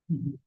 Mhm.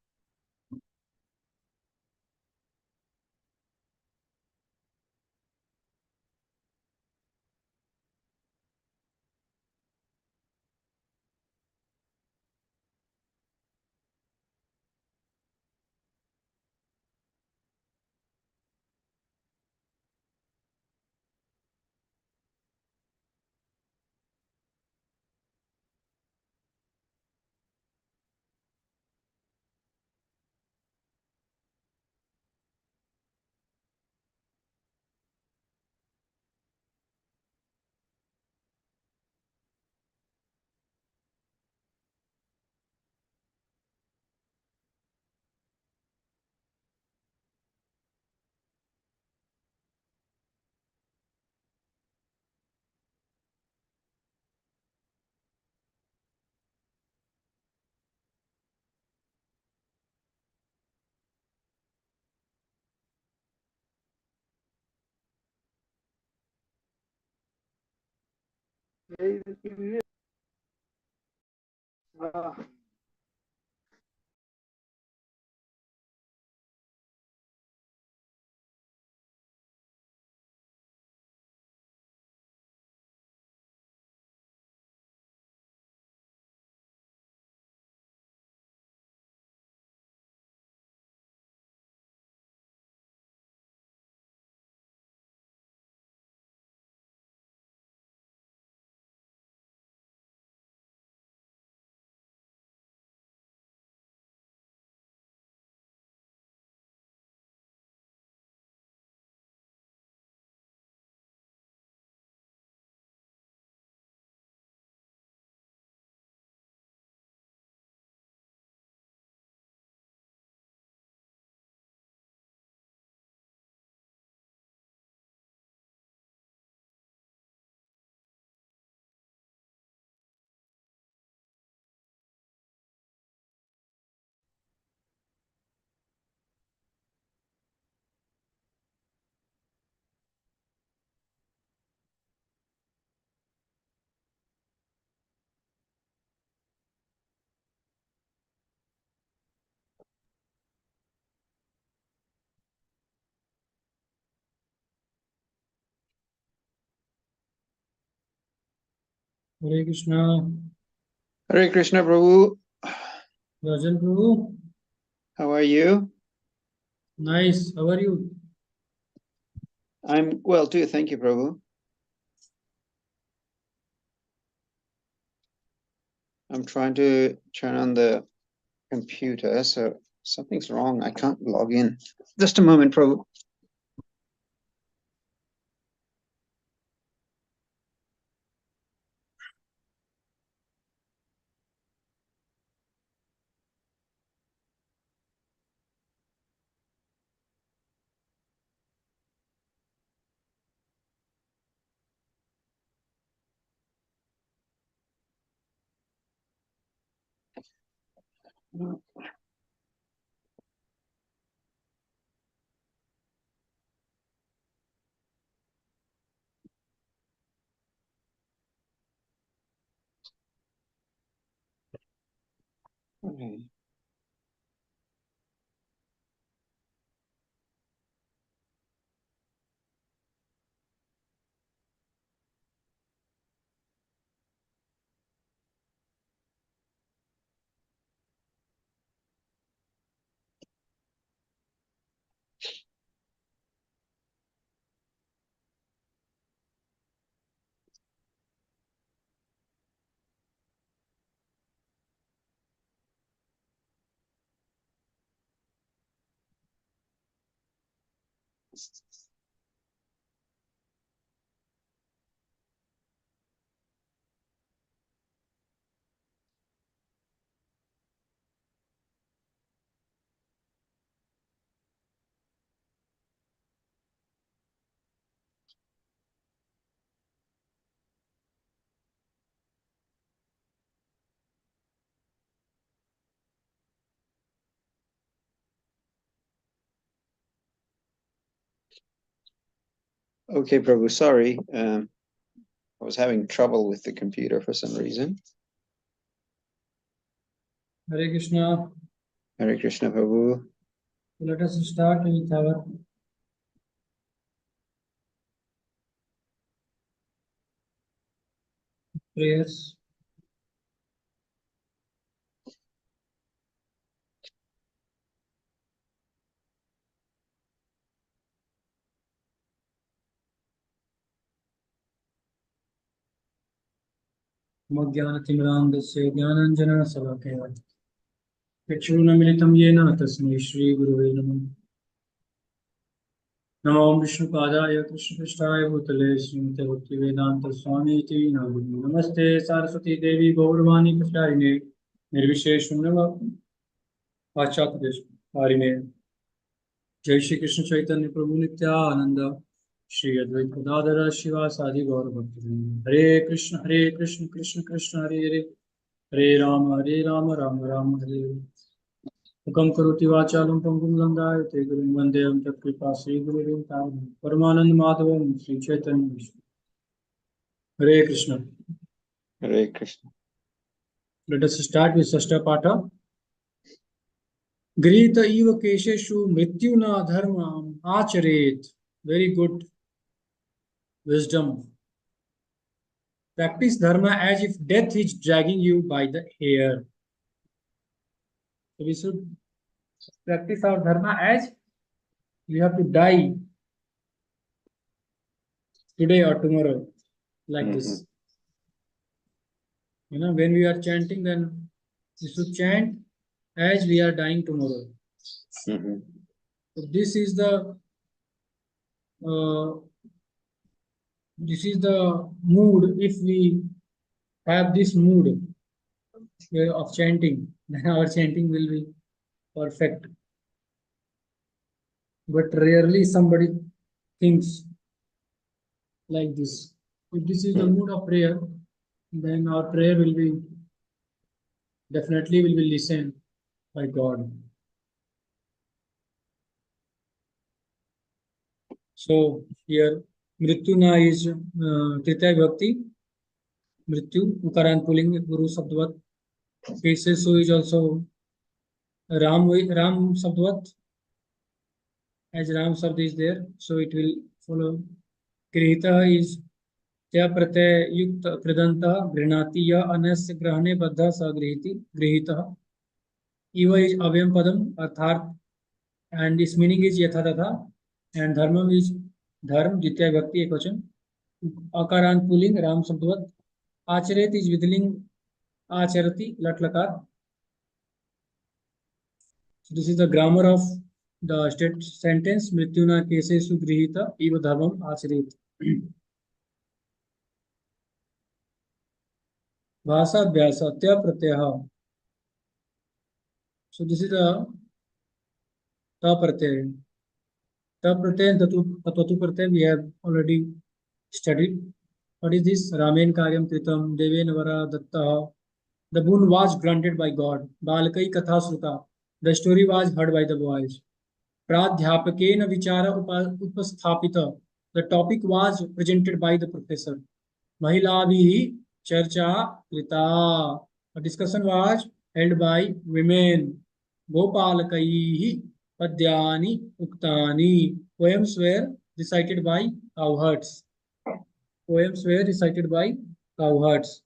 Hare Krishna. Hare Krishna, Prabhu. Rajan Prabhu. How are you? Nice. How are you? I'm well too. Thank you, Prabhu. I'm trying to turn on the computer, so something's wrong. I can't log in. Just a moment, Prabhu. Okay. Okay, Prabhu. Sorry. I was having trouble with the computer for some reason. Hare Krishna. Hare Krishna Prabhu. Let us start with our prayers. मज्ञानतिमिरान्धस्य ज्ञानाञ्जनशलाकया चक्षुरुन्मीलितं येन तस्मै श्रीगुरुवे नमः। नमो विष्णुपादाय कृष्णपृष्ठाय भूतले श्रीमते भक्तिवेदान्तस्वामीति नामिने। नमस्ते सरस्वती देवी गौरवाणी प्रचारिणे निर्विशेष पाश्चात्य जय श्री कृष्ण चैतन्य प्रभु नित्यानंद श्री अद्वैत गदाधर शिवासादि गौर भक्तवृंद। हरे कृष्ण कृष्ण कृष्ण हरे हरे हरे राम राम राम हरे हरे। मुखं करोति वाचालं पंगुं लंघयते गिरिं वन्देऽहं तत्कृपा श्रीगुरुं परमानंद माधवं श्री चैतन्य। हरे Krishna. Hare Krishna. Let us start with Sashta Patha. गृहीत इव केशेषु मृत्युना धर्मम् आचरेत. Very good wisdom. Practice dharma as if death is dragging you by the hair. So we should practice our dharma as we have to die today or tomorrow, like this. You know, when we are chanting, then we should chant as we are dying tomorrow. So uh, this is the mood. If we have this mood of chanting, then our chanting will be perfect. But rarely somebody thinks like this. If this is the mood of prayer, then our prayer will be definitely will be listened by God. So here Mrityuna is Tritya Bhakti. Mrityu, Ukaran pulling Guru Sabdvat. Kesesu is also Ram Sabdvat. As Ram Sabd is there, so it will follow. Grihita is त्या प्रत्यय युक्त कृदंत गृह्णाति या अनस्य ग्रहणे बद्ध सगृहीति गृहीतः इव is अव्ययम पदम अर्थात and its meaning is yatha tatha and dharmam is dharm द्वितीय व्यक्ति एकवचन अकारांत पुल्लिंग राम शब्दवत आचरेत is विधिलिंग आचरति लट लकार. So this is the grammar of the state sentence मृत्युना केसेषु गृहीत इव धर्मम आचरेत. भाषा अभ्यास त्या प्रत्यय. So this is the ta pratyay. Ta pratyay and tatwatu pratyay we have already studied. What is this? Ramen karyam kritam deven vara datta. The boon was granted by God. Balakai katha sruta. The story was heard by the boys. Pradhyapakena vichara upasthapita. The topic was presented by the professor. Mahilabhi charcha krita. A discussion was held by women. Gopalakaihi padyani uktani. Poems were recited by cowherds. Poems were recited by cowherds.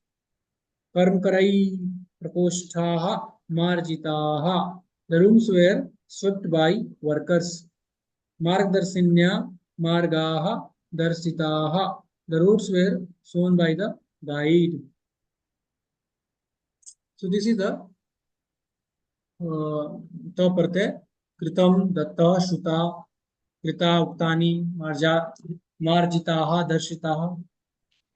Karmkarai prakoshthaha marjitaha. The rooms were swept by workers. Margdarsinya margaha darsitaha. The roads were shown by the guide. So this is the ta pratyay. Kritam, datta, shuta, krita, uktani, marjitaha, darshitaha.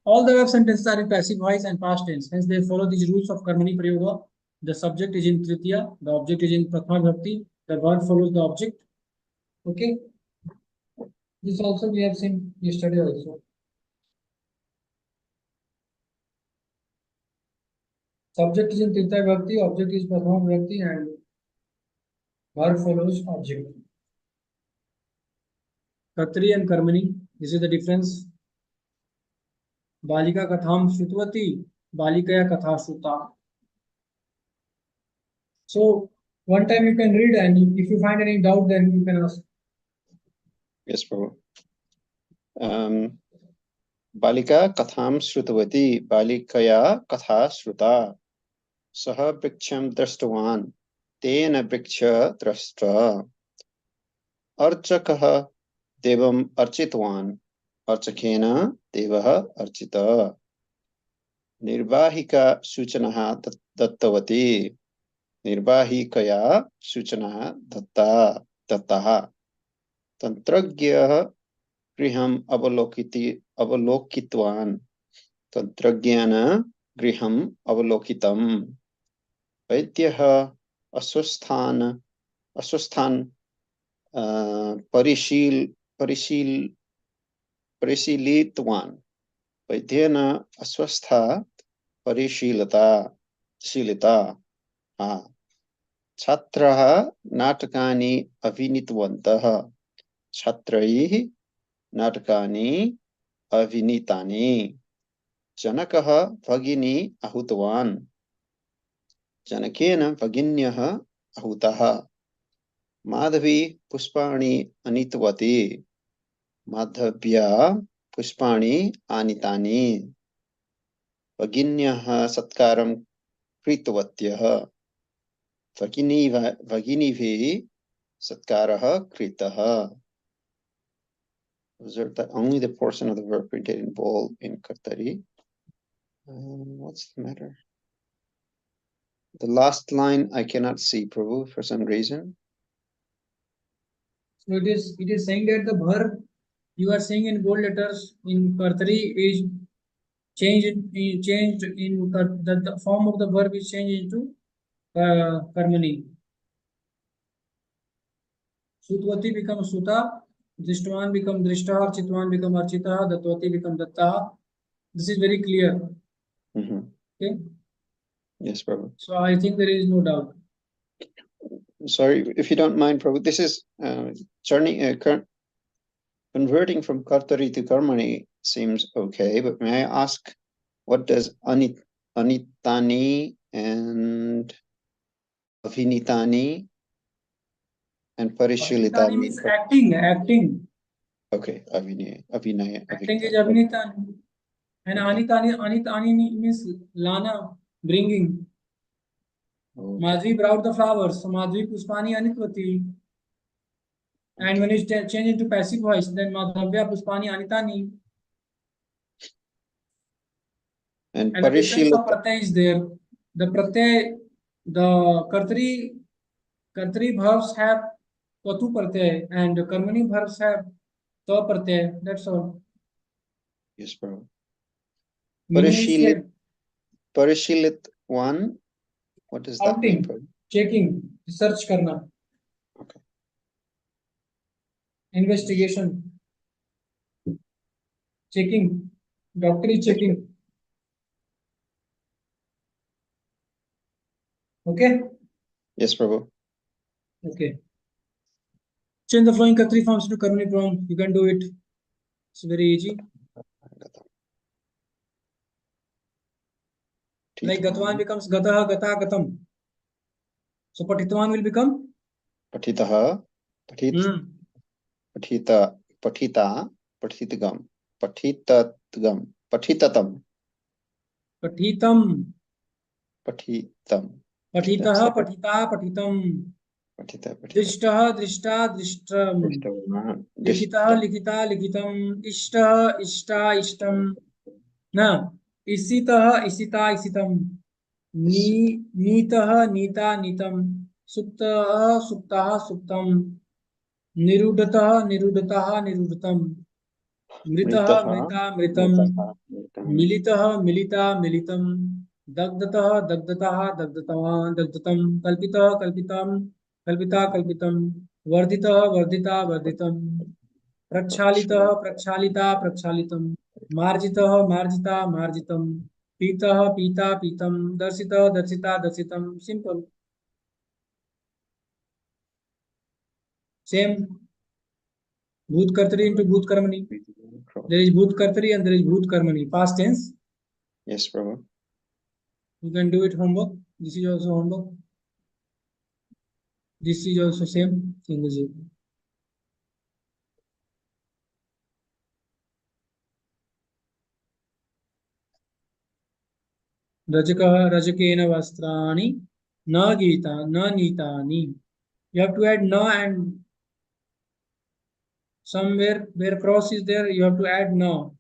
All the verb sentences are in passive voice and past tense. Hence, they follow these rules of karmani prayoga. The subject is in tritiya, the object is in prathama bhakti, the verb follows the object. Okay. This also we have seen yesterday also. Subject is in tritiya bhakti, object is prathama bhakti, and verb follows object. Katri and karmani. This is the difference. बालिका कथाम श्रुतवती बालिकया कथा श्रुता. So One time you can read, and if you find any doubt, then you can ask. Yes, Prabhu. बालिका कथां श्रुतवती बालिकया कथा श्रुता सः वृक्षं दृष्टवान् तेन वृक्ष दृष्ट अर्चकः देवम् अर्चितवान् अर्चकेन देवः अर्चितः निर्वाहिका सूचना दत्तवती निर्वाहिकया सूचना दत्तः तन्त्रज्ञः गृहम् अवलोकितवान् तन्त्रज्ञेन गृहम् अवलोकितम् वैद्यः अस्वस्थान् परिशीलितवान् वैद्येन अस्वस्था शीलिता छात्राः नाटकानि अभिनीतवन्तः छात्रैः नाटकानि अभिनीतानि जनकः भगिनी आहूतवान् जनकेन भगिन्यः आहूतः माधवी पुष्पाणि आनीतवती माधव्या पुष्पाणि आनीतानि भगिन्यः सत्कारं कृतवत्यः भगिनीभिः सत्कारः कृतः. Those are only the portion of the verb printed in bold in Kartari. What's the matter? The last line I cannot see, Prabhu, for some reason. So it is saying that the verb you are saying in bold letters in Kartari is changed in the form of the verb is changed into Karmani. Sutwati becomes Suta, Drishtvan becomes Drishta, Architvan becomes Archita, Datvati becomes Datta. This is very clear. Okay. Yes, Prabhu. So I think there is no doubt. Sorry, if you don't mind, Prabhu, this is converting from Kartari to Karmani seems okay, but may I ask, what does Anitani and Avinitani and Parishilita means acting. Okay, Avinaya. Acting is Avinitani. And okay. Anitani means Lana, bringing. Okay. Madhvi brought the flowers, so Madhvi Puspani Anitvati. Okay. And when it's changed into passive voice, then Madhavya Puspani Anitani. And the difference of pratyay is there. The pratyay, the Kartari verbs have Tatu pratyay and Karmani verbs have Ta pratyay. That's all. Yes, bro. Parishilit one. What does that mean? Checking, research karna. Okay. Investigation. Checking. Doctor is checking. Okay? Yes, Prabhu. Okay. Change the flowing Kartari forms to Karmani form. You can do it. It's very easy. Like Gatwan becomes Gataha, Gata, Gatam. So Patitwan will become? Patitaha, Patita, Patita, Patitigam, Patitatgam, Patitatam. Patitam. Patitam. Patitaha, Patita, Patitam. Drishtaha, Drishta, Drishtam. Likitaha, Likita, Likitam. Ishtaha, Ishta, Ishtam. Na. Isitaha, Isita, Isitam. Nitaha, Nita, Nitam. Suktaha, Suktaha, Suktam. Nirudataha, Nirudataha, Nirudatam. Mritaha, Mrita, Mritam. Militaha, Milita, Militam. Dagdataha, Dagdataha, Dagdatavan, Dagdatam. Kalpitaha, Kalpitam. Kalpita, Kalpitam. Varditaha, Vardita, Varditam. Prachalitah, Prachalita, Prachalitam. Marjitah, Marjita, Marjitam. Pitah, Pita, Pitam. Darsitah, Darsita, Darsitam. Simple. Same. Bhoot Kartari into Bhoot Karmani. There is Bhoot Kartari and there is Bhoot Karmani. Past tense. Yes, Prabhu. You can do it homework. This is also homework. This is also same thing is it. Rajaka rajakeena vastrani na gita na nitani. You have to add na, and somewhere where cross is there you have to add na,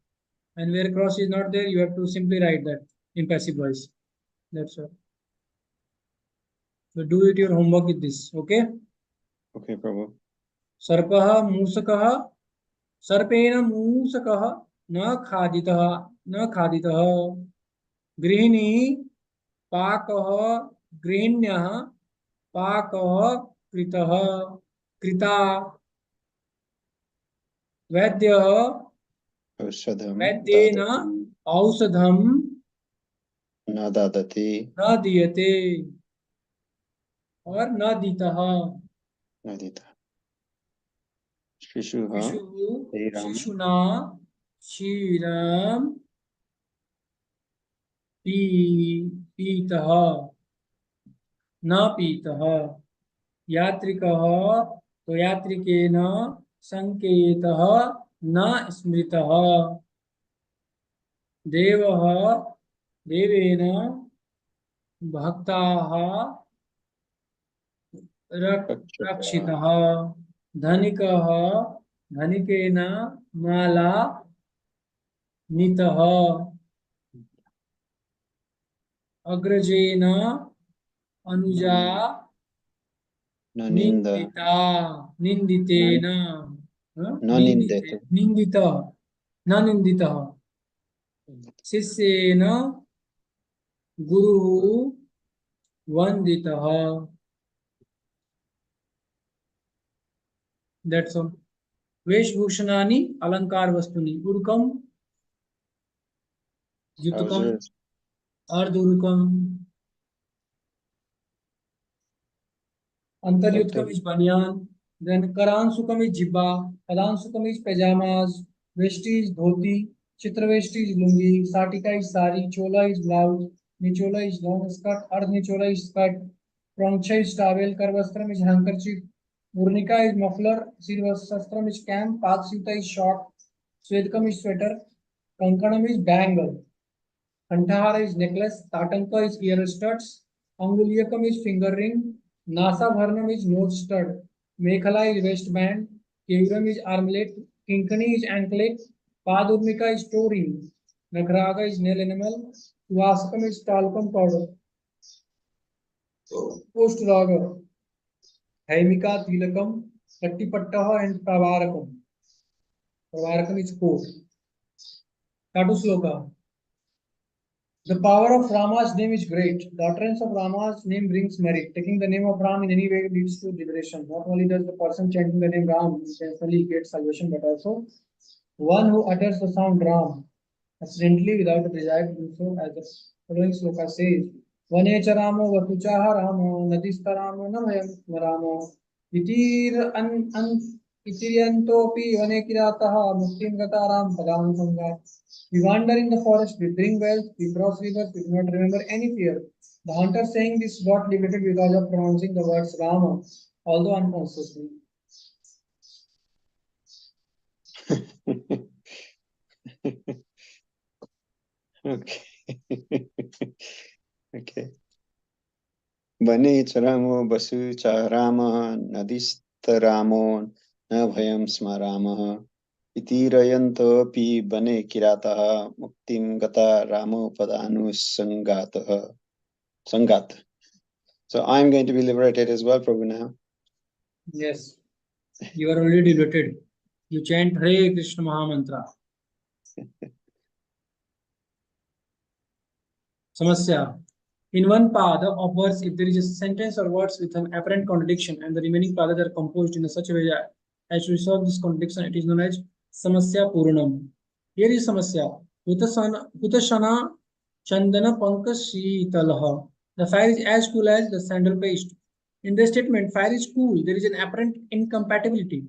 and where cross is not there you have to simply write that in passive voice. That's all. So do it your homework with this. Okay. Okay, Prabhu. सर्पः मूषकः सर्पेण मूषकः न खादितः गृहिणी पाकः गृहिण्यः पाकः कृतः कृता वैद्यः औषधं वैद्येन ददति औषधं न ददति न दीयते और न दीतः न दीतः। शिशुः शिशुः क्षीरं शिशुना क्षीरं पीतः न पीतः यात्रिकः तो यात्रिकेन संकेतः न स्मृतः देवः देवेन भक्ताः रक्षतः रक्षितः धनिकः धनिकेन माला नीतः अग्रजेन अनुजा न निन्द निन्दिता न निन्दितेन न निन्देतु निन्दितः न निन्दितः शिष्येन गुरुः वन्दितः. That's all. वेशभूषणानि अलंकार वस्तुनि उरुकम युतकम trousers अर्धउरुकम अंतर्युतकम is banyan, then करांशुकम is jibba, पदांशुकम is pajamas, vesti is dhoti, चित्रवेष्टि is lungi, साटिका is sari, chola is blouse, nichola is long skirt, अर्ध निचोला is skirt, प्रौंछा is towel, करवस्त्रम is handkerchief, Urnika is muffler, Sirvasastram is camp, Patsyuta is short, Svedkam is sweater, Kankanam is bangle, Kantahara is necklace, Tatanka is ear studs, Anguliyakam is finger ring, Nasa Bharnam is nose stud, Mekhala is waistband, Kevuram is armlet, Kinkani is anklet, Padurmika is toe ring, Nagraga is nail enamel, Vasakam is talcum powder, Postulaga, Haimika Tilakam, Kattipattaha and Pravarakam. Pravarakam is coat. Tatu Sloka. The power of Rama's name is great. The utterance of Rama's name brings merit. Taking the name of Ram in any way leads to liberation. Not only does the person chanting the name Ram intentionally get salvation, but also one who utters the sound Ram accidentally without a desire to do so, as the following sloka says. Vanecha Ramo Vatuchaha Ramo Nadista Ramo Navayam Ramo Itir an Itiriantopi Vane Kirataha Muktim Gataram Padam Sangha. We wander in the forest, we bring wealth, we cross rivers, we do not remember any fear. The hunter saying this got liberated because of pronouncing the words Rama, although unconsciously. okay okay बने च रामो बसु च रामः नदीस्थरामो न भयं स्म रामः इति रयन्तोऽपि वने किरातः मुक्तिं गता रामो पदानुसङ्गातः संगात. So I'm going to be liberated as well, Prabhu, now. Yes, you are already liberated. You chant Hare Krishna Mahamantra. Samasya. In one pada of verse, if there is a sentence or words with an apparent contradiction and the remaining padas are composed in a such a way as to resolve this contradiction, it is known as Samasya Puranam. Here is Samasya. Hutashana Chandana Pankas Shitalaha. The fire is as cool as the sandal paste. In the statement, fire is cool, there is an apparent incompatibility.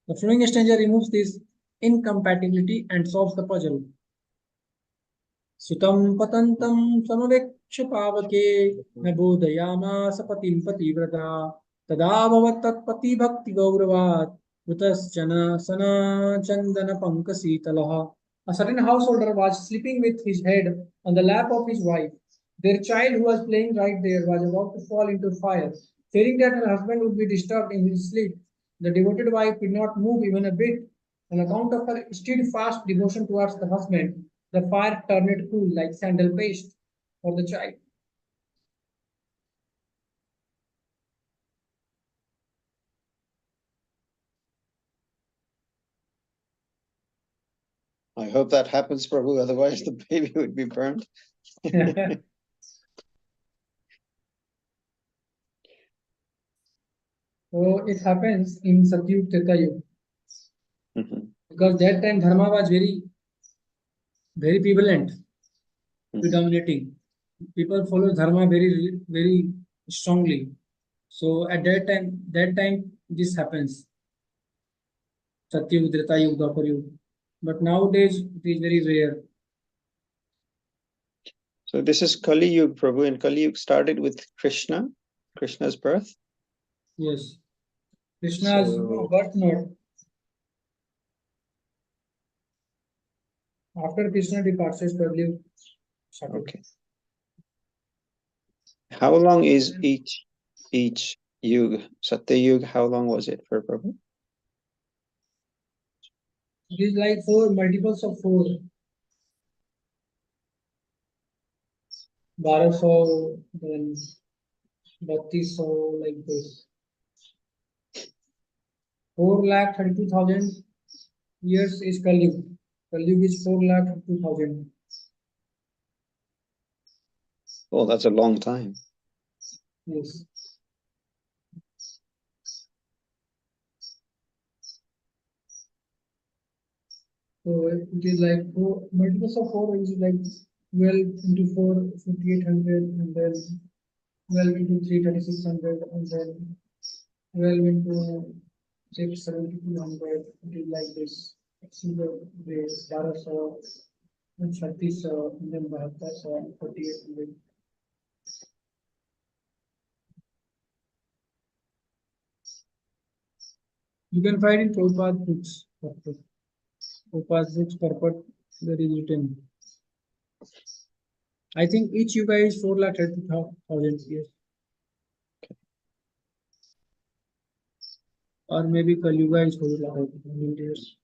The following stanza removes this incompatibility and solves the puzzle. सुतं पतन्तं समवेक्ष्य पावके न बोधयामास पतिं पतिव्रता तदाभवत् तत्पति भक्ति गौरवात् कुतश्चन सनचंदन पंकशीतलः. A certain householder was sleeping with his head on the lap of his wife. Their child, who was playing right there, was about to fall into fire. Fearing that her husband would be disturbed in his sleep, the devoted wife did not move even a bit. On account of her steadfast devotion towards the husband, the fire turned cool like sandal paste for the child. I hope that happens, Prabhu, otherwise the baby would be burned. So it happens in Satyug Treta Yuga Mhm. because that time dharma was very prevalent, predominating. People follow dharma very strongly. So at that time this happens. Satyug, Treta Yuga, Dwapar Yuga. But nowadays it is very rare. So this is Kali Yuga, Prabhu, and Kali Yuga started with Krishna's birth. Yes, Krishna's So birth note. After Krishna departure, probably started. okay. How long is each yuga? Satya Yuga, how long was it for Prabhu? It is like four multiples of four. 1200, then 3200, like this. 4,32,000 years is Kali Yuga. Kali Yuga is 4,32,000. Oh, that's a long time. Yes. So it is like four multiples of four is like 12 into 4, 5,800, and then 12 into 3, 3,600, and then 12 into 6, 7,200. It is like this. Single base, 1200, and 3600, and then 7200, 4,800. You can find in Prabhupada's books. Prabhupada's books purport there is written. I think each yuga is 4,30,000 years. Or maybe Kali Yuga is 4,30,000 years.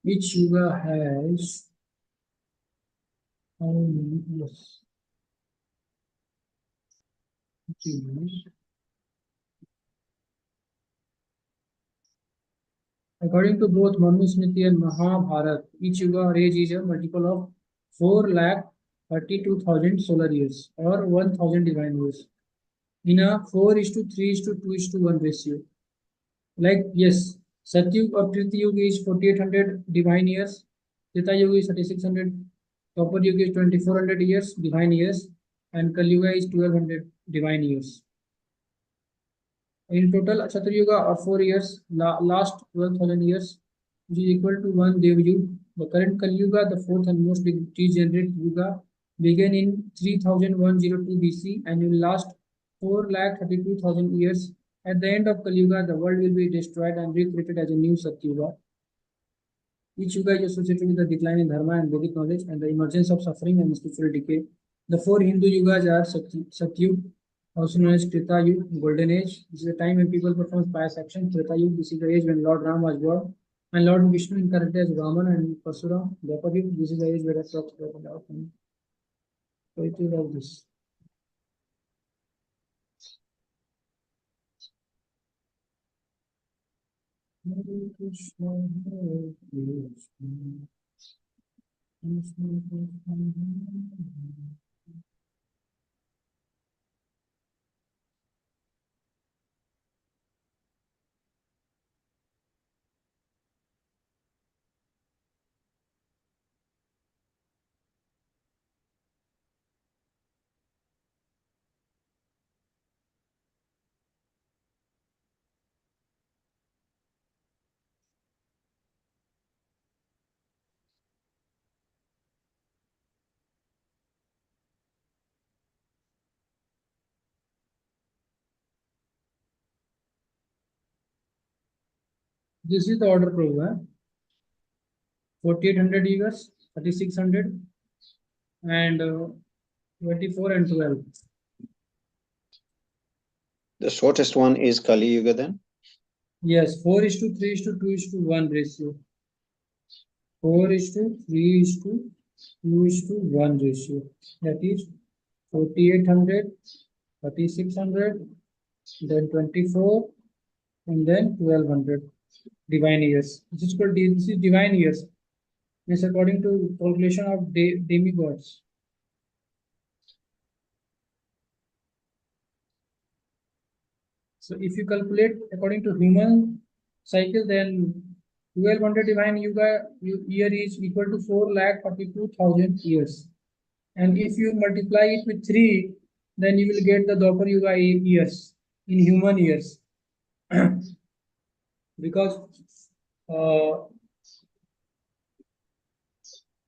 Each yuga has how many years? According to both Manusmriti and Mahabharata, each yuga age is a multiple of 4,32,000 solar years or 1,000 divine years in a 4 is to 3 is to 2 is to 1 ratio. Like, yes, Satyug or Trita Yuga is 4,800 divine years, Treta Yuga is 3,600, Copper Yuga is 2,400 years, divine years, and Kali Yuga is 1,200 divine years. In total, Chaturyuga or 4 years, last 12,000 years, which is equal to one Dev Yuga. The current Kali Yuga, the fourth and most degenerate Yuga, began in 3,102 BC and will last 4,32,000 years. At the end of Kali Yuga, the world will be destroyed and recreated as a new Satyuga. Each yuga is associated with the decline in dharma and Vedic knowledge and the emergence of suffering and spiritual decay. The four Hindu yugas are Satyug, also known as Treta Yuga, Golden Age. This is the time when people perform pious actions. Treta Yuga, this is the age when Lord Ram was born, and Lord Vishnu incarnated as Vaman and Parsuram. Dwapar Yuga, this is the age where the talks about the Lord. So it is all this. Hare Krishna, Hare Krishna, Krishna Krishna, Hare This is the order Prabhu. 4800 years, 3600, and 24 and 12. The shortest one is Kali Yuga then? Yes, 4:3:2:1 ratio. 4:3:2:1 ratio. That is 4800, 3600, then 24, and then 1200 divine years. This is called this is divine years. This according to calculation of demigods. So if you calculate according to human cycle, then 1200 divine yuga year is equal to 4,42,000 years. And if you multiply it with 3, then you will get the Dwapar Yuga years in human years. Because uh,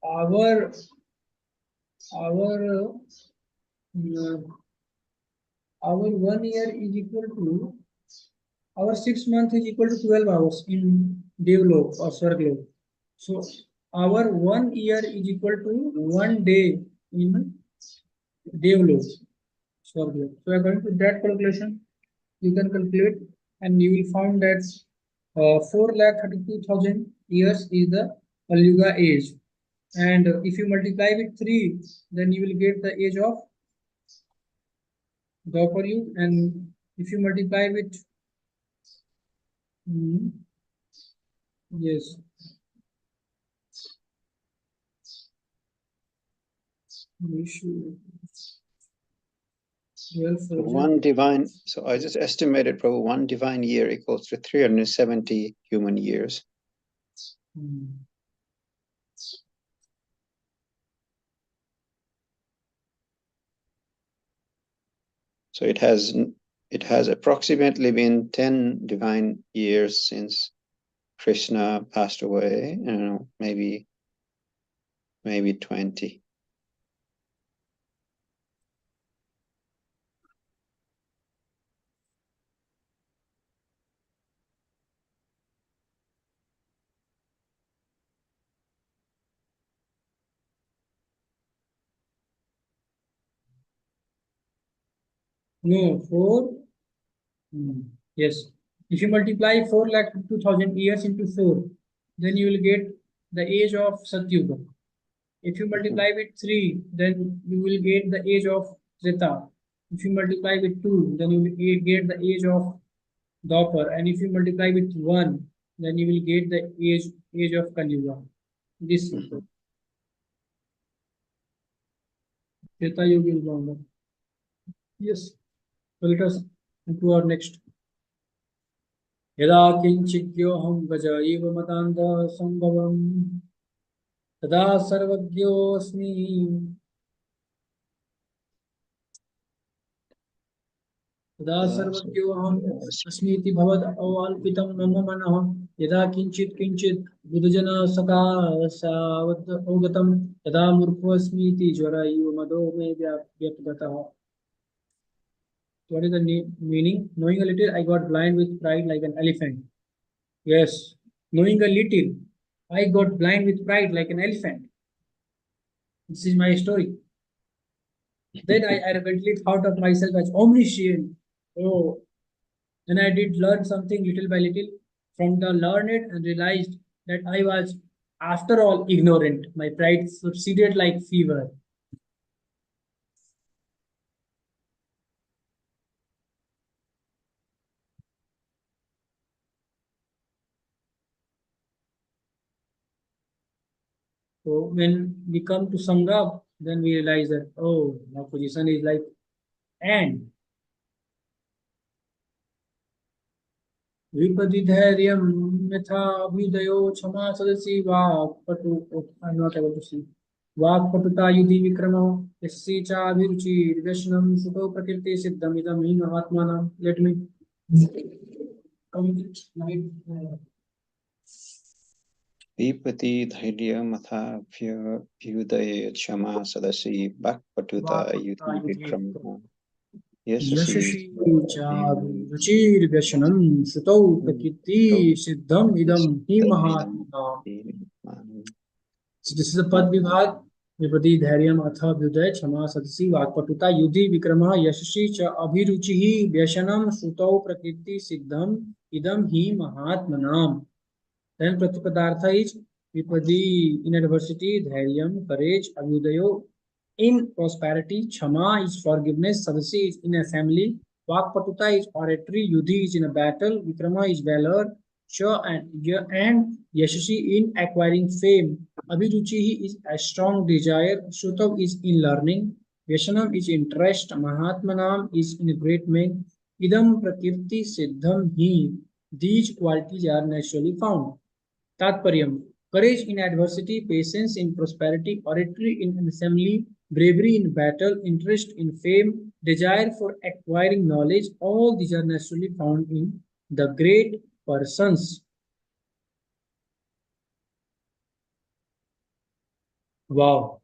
our our uh, our 1 year is equal to our 6 months is equal to 12 hours in Devlok or Swarglok. So our 1 year is equal to 1 day in Devlok, Swarglok. So according to that calculation, you can calculate and you will find that 4,32,000 years is the Kalyuga age. And if you multiply with 3, then you will get the age of Dwapar Yuga. And if you multiply with yes, we should One divine, so I just estimated probably one divine year equals to 370 human years. So it has approximately been 10 divine years since Krishna passed away. I don't know, maybe 20. No, 4. Yes. If you multiply 4,02,000 years into 4, then you will get the age of Satyuga. If you multiply with 3, then you will get the age of Treta. If you multiply with 2, then you will get the age of Dwapar. And if you multiply with 1, then you will get the age of Kali Yuga. This Treta Yuga is longer. Yes. So let us into our next. यदा किञ्चिद्योऽहं गज इव मतान्धः सम्भवम् तदा सर्वज्ञोऽस्मि तदा सर्वज्ञोऽहम् अस्मीति भवद् अवाल्पितं मम मनः यदा किञ्चित् किञ्चित् बुधजनसकाशावद् अवगतं तदा मूर्खोऽस्मीति ज्वर इव मदो मे व्यपगतः. What is the meaning? Knowing a little, I got blind with pride like an elephant. Yes, knowing a little, I got blind with pride like an elephant. This is my story. Then I arrogantly thought of myself as omniscient. Oh, then I did learn something little by little from the learned and realized that I was, after all, ignorant. My pride succeeded like fever. So when we come to Sangha, then we realize that, oh, my position is like ant. विपदिधैर्यं यथाभ्युदयो क्षमा सदसि वाक्पटु. I'm not able to see. वाक्पटुता युधि विक्रमो यस्सी चाभिरुचिर्व्यसनं सुतो प्रकृति सिद्धम् इदं हि महात्मानां. Let me complete. Vipati dhairyamatavyudaya chama sadasi vakpatuta yudhi vikram. यशसि यशसि चारुचिर्व्यसनं श्रुतौ प्रकृति सिद्धम इदम हि महात्मा. So this is a pad vibhag. विपदी Dhairyam अथ अभ्युदय क्षमा सदसी वाक्पटुता युधि विक्रमः यशसि च अभिरुचिः व्यसनं श्रुतौ प्रकृति सिद्धम इदम हि महात्मनाम. Then Pratipadartha is Vipadi in adversity, Dhairyam, courage, Abhyudayo in prosperity, Chama is forgiveness, Sadasi is in assembly, Vakpatuta is oratory, Yudhi is in a battle, Vikrama is valor, and Yashashi in acquiring fame. Abhiruchi is a strong desire, Shrutav is in learning, Vyashanam is interest, Mahatmanam is in great men, Idam Prakirti Siddham Hi. These qualities are naturally found. Tatparyam. Courage in adversity, patience in prosperity, oratory in assembly, bravery in battle, interest in fame, desire for acquiring knowledge, all these are naturally found in the great persons. Wow,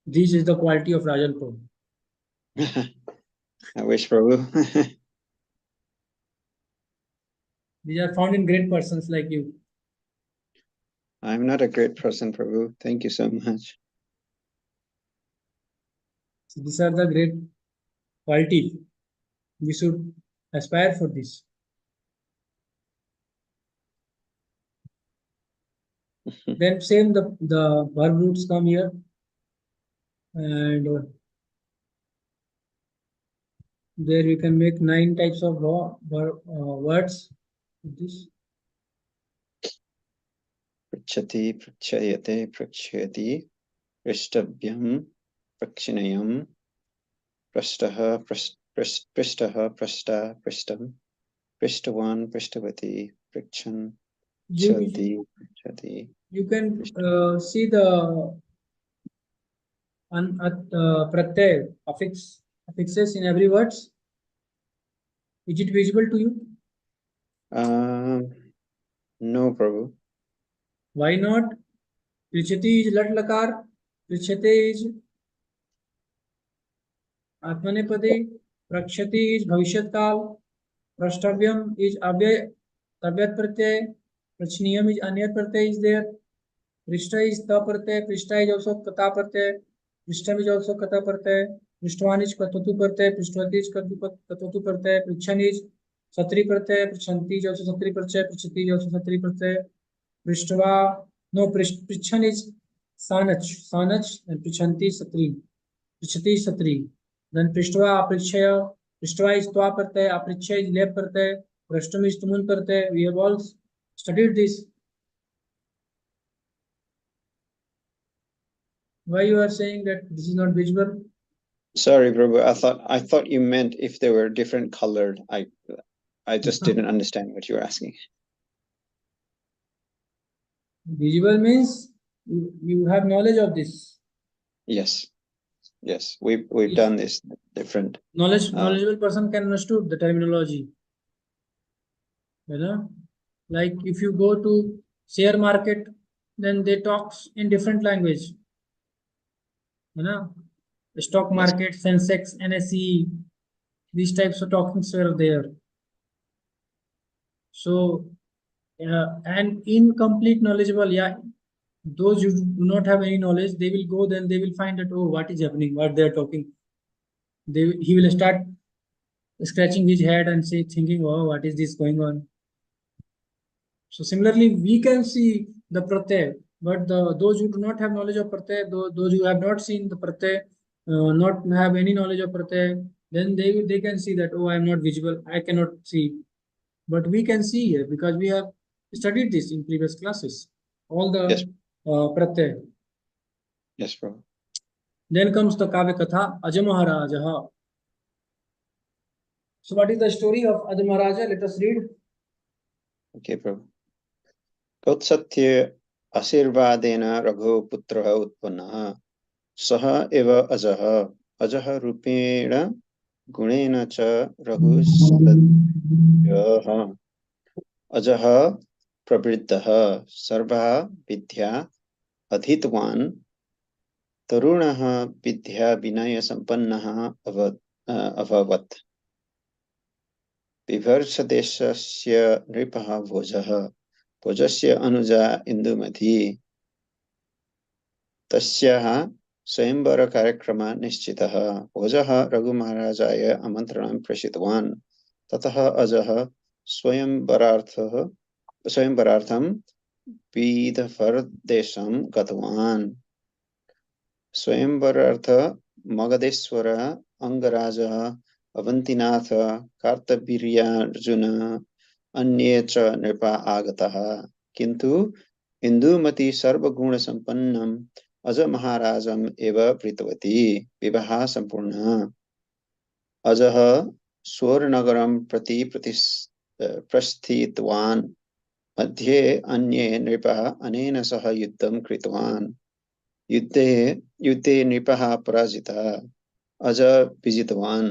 this is the quality of Rajan Prabhu. I wish, Prabhu. These are found in great persons like you. I'm not a great person, Prabhu. Thank you so much. So these are the great quality. We should aspire for this. Then same the verb roots come here, and there we can make 9 types of words with this. Prachati, prachayate, prachyati, prashtavyam, prakshinayam, prashtaha, prashtaha, prashta, prashtam, prishtavan, prashtavati, prichan, chati, prachati. You can see the pratyay affixes in every words. Is it visible to you? No, Prabhu. Why not? Prichati is lat lakar. Prichate is atmanepade. Prakshati is bhavishyat kal. Prashtavyam is avyay tavyat pratyay. Prachniyam is anyat pratyay is there. Prishta is ta pratyay. Prishta is also kata pratyay. Prishtam is also kata pratyay. Prishtvan is katatu pratyay. Prishtvati is katatu pratyay. Prichan is satri pratyay. Prichanti is also satri pratyay. Prichati is also satri pratyay. Prishtva, no, Prichan is Sanach, and Prichanti Satri. Prichati Satri. Then Prishtva, Aprichaya, Prishtva is Twa Parte, Aprichaya is Lep Parte, Prashtam is Tumun Parte. We have all studied this. Why you are saying that this is not visible? Sorry, Prabhu. I thought you meant if they were different colored. I just didn't understand what you were asking. Visible means you have knowledge of this. Yes, we've done this different. Knowledgeable person can understood the terminology. You know, like if you go to share market, then they talk in different language. You know, the stock market, Sensex, NSE, these types of talkings were there. So, and incomplete knowledgeable, yeah, those who do not have any knowledge, they will go, then they will find that, oh, what is happening, what they are talking. He will start scratching his head and say, thinking, oh, what is this going on? So similarly, we can see the pratyay, but those who do not have knowledge of pratyay, those who have not seen the pratyay, not have any knowledge of pratyay, then they can see that, oh, I am not visible, I cannot see. But we can see here because we have studied this in previous classes, all the pratyay. Yes, bro. Then comes the Kavya Katha, Ajamaharaja. So what is the story of Ajamaharaja? Let us read. Okay, bro. Kotsatya Asirvadena Raghuputra Utpanna Saha eva Ajaha Ajaha Rupena Gunena cha Raghusadyaha Ajaha Prabriddaha Sarva Vidya Adhitwan Tarunaha Vidya Vinaya Sampannah Avad अभवत्। विभर्षदेशस्य नृपः भोजः, भोजस्य अनुजा इन्दुमती। तस्याः स्वयंवरकार्यक्रमः निश्चितः। भोजः रघुमहाराजाय आमन्त्रणं प्रेषितवान्। ततः अजः स्वयंवरार्थं विदर्भदेशं गतवान्। स्वयंवरार्थ मगधेश्वरः, अङ्गराजः, अवन्तिनाथ, कार्तवीर्यार्जुन, अन्ये च नृपाः आगताः। किन्तु इन्दुमती सर्वगुणसम्पन्नम् अजमहाराजम् एव प्रीतवती। विवाहः सम्पूर्णः। अजः स्वरनगरं प्रति प्रस्थितवान्। मध्ये अन्ये नृपाः अनेन सह युद्धं कृतवान्। युद्धे नृपः पराजितः। अजः विजितवान्।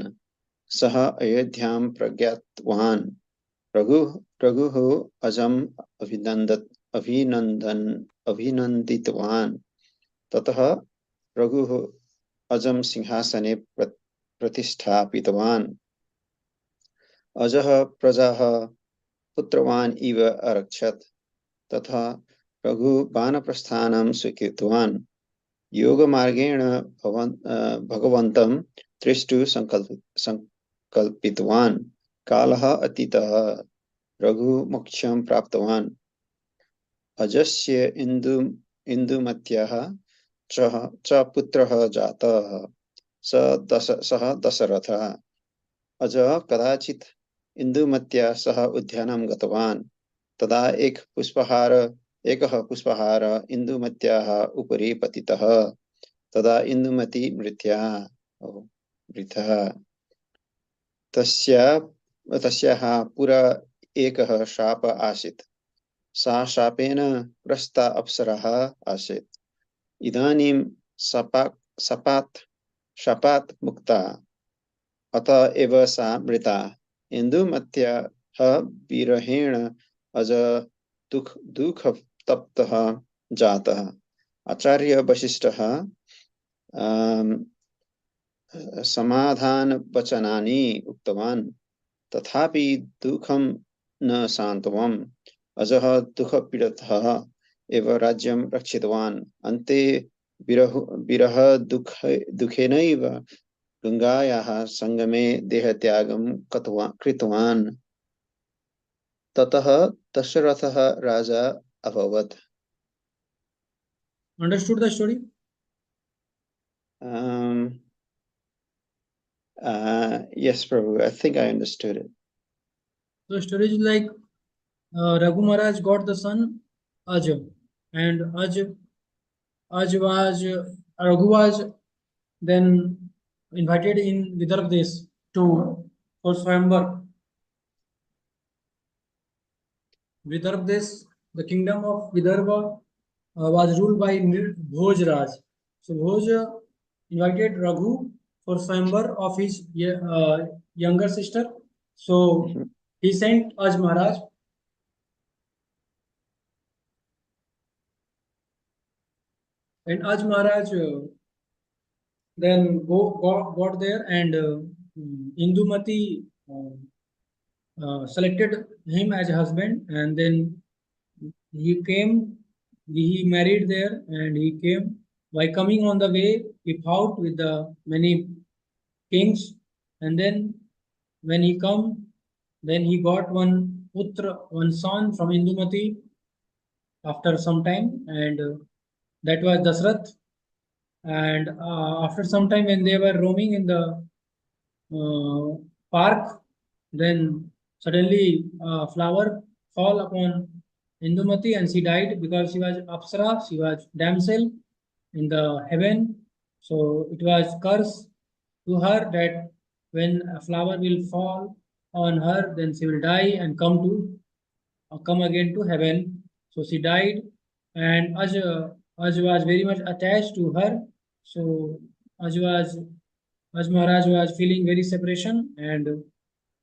सः अयोध्यां प्रज्ञातवान्। रघुः अजम् अभिनन्दितवान्। ततः रघुः अजं सिंहासने प्रतिष्ठापितवान्। अजः प्रजाः पुत्रवान् इव अरक्षत्। तथा रघुः वानप्रस्थानं स्वीकृतवान्। योगमार्गेण भगवन्तं दृष्टुं सङ्कल्पितवान्। कालः अतीतः। रघुः मोक्षं प्राप्तवान्। अजस्य इन्दुमत्याः च पुत्रः जातः। सः दशरथः। अजः कदाचित् इन्दुमत्या सह उद्यानं गतवान्। तदा एकः पुष्पहारः इन्दुमत्याः उपरि पतितः। तदा इन्दुमती मृता। तस्याः पुरा एकः शापः आसीत्। सा शापेन ग्रस्ता अप्सरः आसीत्। इदानीं शापात् मुक्ता। अतः एव सा मृता। इन्दुमत्याः विरहेण अजः दुःखतप्तः जातः। आचार्य वसिष्ठः समाधानवचनानि उक्तवान्। तथापि दुःखं न शान्तम्। अजः दुःखपीडितः एव राज्यं रक्षितवान्। अन्ते दुःखेनैव गङ्गायाः सङ्गमे देहत्यागं कृतवान्। ततः दशरथः राजा अभवत्। Understood the story? Yes, Prabhu. I think I understood it. The story is like Raghu Maharaj got the son Aj, and Aj was Raghu was then invited in Vidarbh Desh to for Swayamvar. Vidarbh Desh, the kingdom of Vidarbha, was ruled by Bhoj Raj. So Bhoj invited Raghu for Swayamvar of his younger sister. So he sent Aj Maharaj. And Aj Maharaj then got there, and Indumati selected him as a husband, and then he came, he married there, and he came. By coming on the way, he fought with the many kings, and then when he come, then he got one putra, one son from Indumati after some time, and that was Dasrath. And after some time, when they were roaming in the park, then suddenly a flower fall upon Indumati, and she died because she was Apsara, she was damsel in the heaven. So it was curse to her that when a flower will fall on her, then she will die and come again to heaven. So she died, and Aj was very much attached to her. So Aj was Aj Maharaj was feeling very separation, and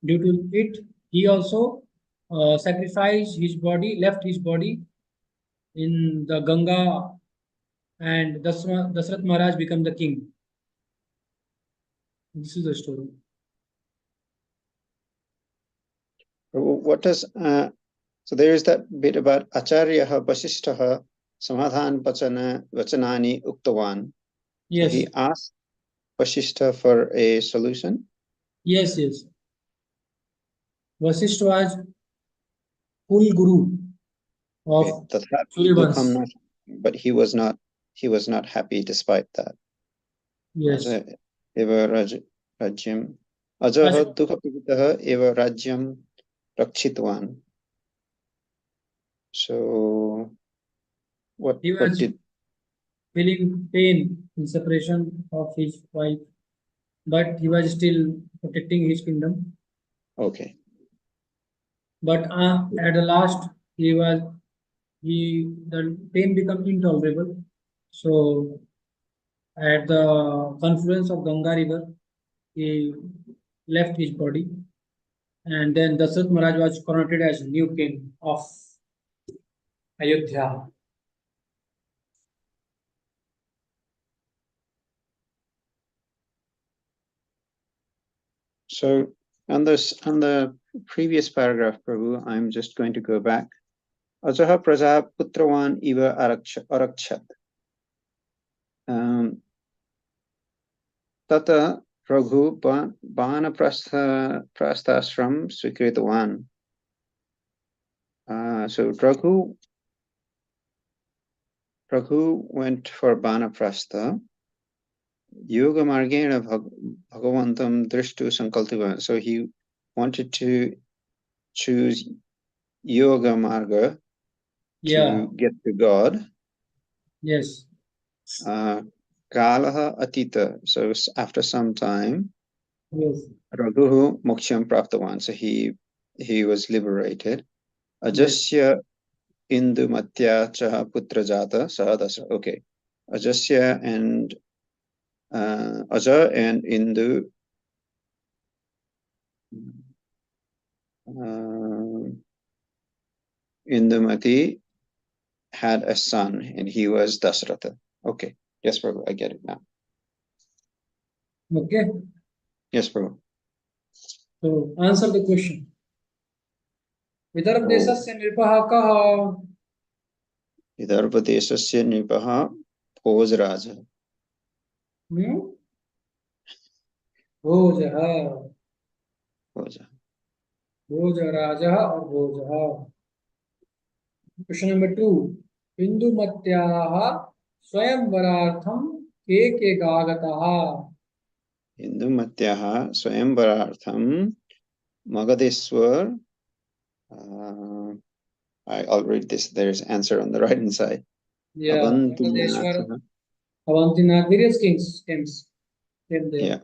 due to it, he also sacrificed his body, left his body in the Ganga, and Dasrath Maharaj became the king. This is the story. What is so there is that bit about Acharyah Vasishtha Samadhan Vachanani Uktavan. So Yes, he asked Vasishtha for a solution. yes, yes. Vasishtha was full guru Okay, of Tathapi Suryavans. Dukham, but he was not happy despite that. Yes. Eva Rajyam Ajaha Dukhapitah Eva Rajyam Rakshitwan. So He what was did feeling pain in separation of his wife, but he was still protecting his kingdom. okay. But at the last, the pain became intolerable. So at the confluence of Ganga river, he left his body, and then Dasarat Maharaj was coronated as new king of Ayodhya. So on the previous paragraph, Prabhu, I'm just going to go back. Ajaha Praja Putrawan Iva Arakshat. Tata Raghu Bana Prasthashram Svikritwan. So Raghu went for Banaprastha. Yoga Margena Bhagavantam Drishtu Sankaltiva. So he wanted to choose Yoga Marga Yeah, to get to God. yes, Kalaha Atita. So after some time, yes, Raghu Moksham Praptavan. So he was liberated. yes. Ajasya Indumatya Cha Putra Jata Sahadasa. Okay. Ajasya and Aja and Indu Indumati had a son and he was Dasratha. Okay. Yes, Prabhu. I get it now. Okay. Yes, Prabhu. So answer the question. Vidarbha Oh, देशस्य नृपः कः? Vidarbhadesasya Nipaha Bhojraja. भोजः, Bhoja. भोजराजः और भोजः. Question number 2. बिंदुमत्याः स्वयंवरार्थं के गागतः? Indumatyaha Swayamvarartham Magadeswar. I'll read this. There's answer on the right hand side. Yeah, Magadeshwar, Avantinath. Avantinath, various kings came there. Yeah,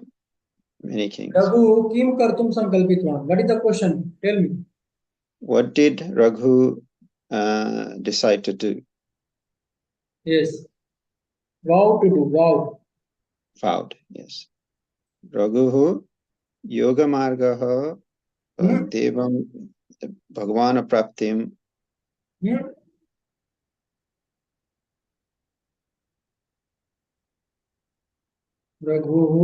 many kings. Raghu Kim कर्तुम संकल्पितवान? What is the question? Tell me. What did Raghu decide to do? Yes. Vow to do. Vow. Vowed, yes. Raghu Yoga Margaha Devam Bhagavana Praptim. रघुः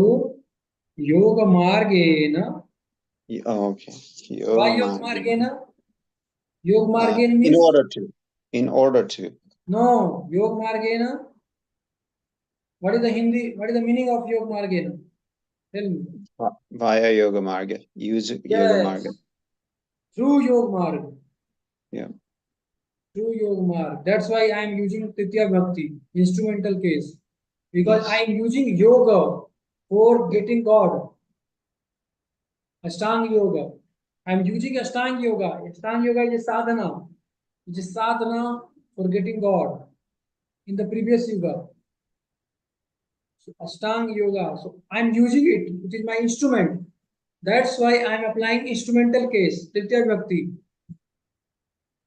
योग मार्गेण. Oh, okay. Why Yoga योग मार्गेण? Margena. योग मार्गेण In means order to. In order to. no. योग मार्गेण. What is the Hindi? What is the meaning of योग मार्गेण? Tell me. Via Yoga Marga. Use Yoga Marga. Yes. Through योग मार्ग. Yeah. Through योग मार्ग. That's why I am using Tritya Bhakti, instrumental case, because I Yes. am using yoga for Yeah. getting God. Ashtanga yoga. I am using Ashtanga yoga. Ashtanga yoga is a sadhana. It is sadhana for getting God in the previous yoga. So Ashtanga yoga. So I am using it. It is my instrument. That's why I am applying instrumental case, Tritya Bhakti.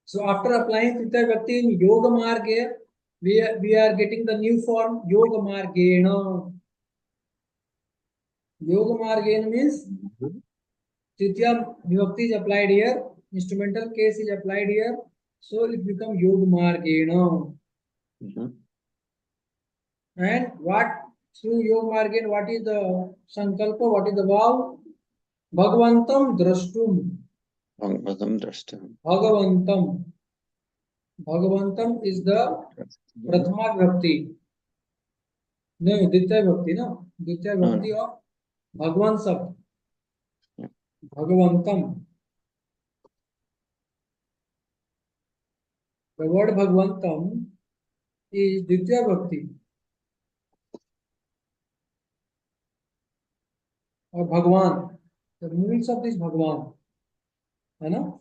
So after applying Tritya Bhakti in Yoga Marga, we are getting the new form Yoga Margena. Yoga Margena means Tritiya Vibhakti is applied here, instrumental case is applied here, so it becomes Yoga Margena. Mhm. And what through Yog Margin, what is the Sankalpa? What is the vow? Bhagwantam Drashtum. Bhagavatam Drashtam. Bhagwantam. Bhagwantam is the Prathama Bhakti. No, Ditya Bhakti, no? Ditya Bhakti of Bhagwan Sab. Yeah. Bhagwantam. The word Bhagwantam is Ditya Bhakti or Bhagwan. The meaning of this Bhagwan. है ना?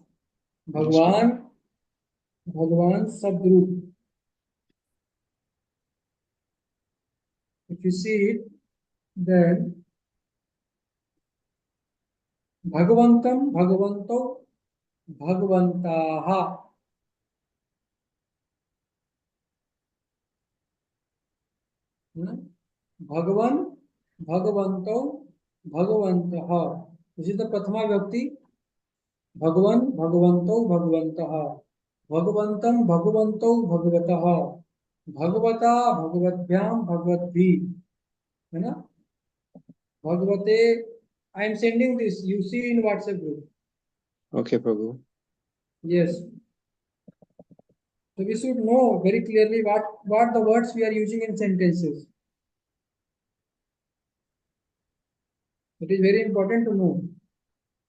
Bhagwan, Bhagwan subgroup. If you see it, then Bhagwantam, Bhagwanto, Bhagwantaha. Bhagavan, Bhagavanto, Bhagavantaha. This is the Prathama Vyakti. Bhagavan, Bhagavanto, Bhagavantaha. Bhagavantam, Bhagavanto, Bhagavataha. Bhagavata, Bhagavatbhyam, Bhagavatbhi. है ना? Bhagavate. I am sending this. You see in WhatsApp group. Okay, Prabhu. Yes. So we should know very clearly what the words we are using in sentences. It is very important to know.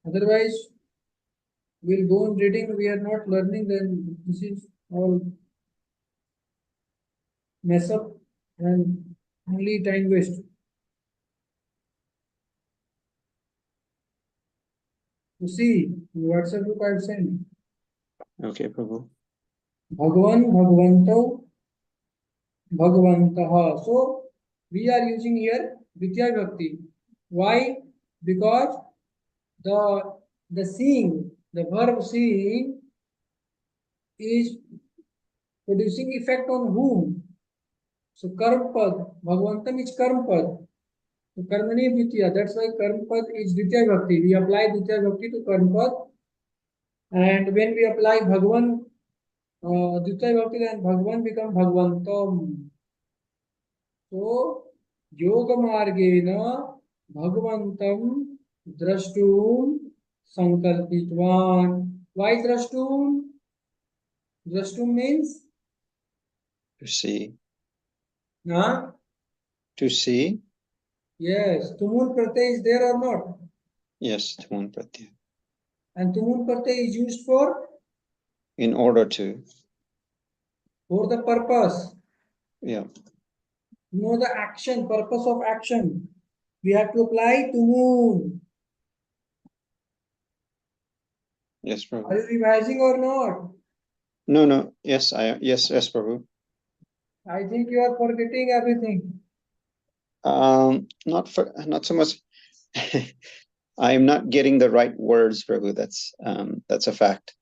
Otherwise, we'll go on reading, we are not learning, then this is all mess up and only time waste. You see, in WhatsApp group I have sent. Okay, Prabhu. Bhagavan, Bhagavanto, Bhagavantaha. So we are using here Vidya Bhakti. Why? Because the seeing, the verb seeing is producing effect on whom? So karm pad, Bhagwantam is karm pad. So karmani Ditya, that's why karm pad is Ditya Bhakti. We apply Ditya Bhakti to karm pad. And when we apply Bhagwan, Ditya Bhakti, then Bhagwan become Bhagwantam. So Yoga Margena Bhagwantam Drashtum Sankalpitvan. Why Drashtum? Drashtum means? To see. Huh? To see. Yes. Tumun Pratyay is there or not? Yes, Tumun Pratyay. And Tumun Pratyay is used for? In order to. For the purpose. Yeah. Know the action, purpose of action. We have to apply Tumun. Yes, Prabhu. Are you revising or not? No. Yes, yes, Prabhu. I think you are forgetting everything. Not so much. I'm not getting the right words, Prabhu. That's a fact.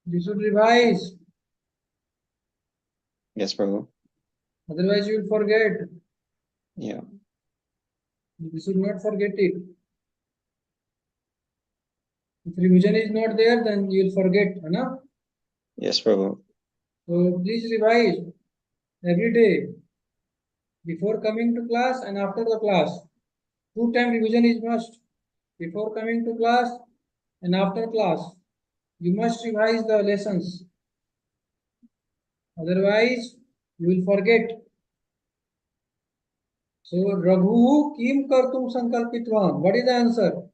You should revise. Yes, Prabhu. Otherwise you will forget. Yeah. You should not forget it. If revision is not there, then you will forget. Right? Yes, Prabhu. So please revise every day. Before coming to class and after the class. 2 time revision is must. Before coming to class and after class. You must revise the lessons. Otherwise, you will forget. So, Raghu kim kartum sankalpitvan. What is the answer?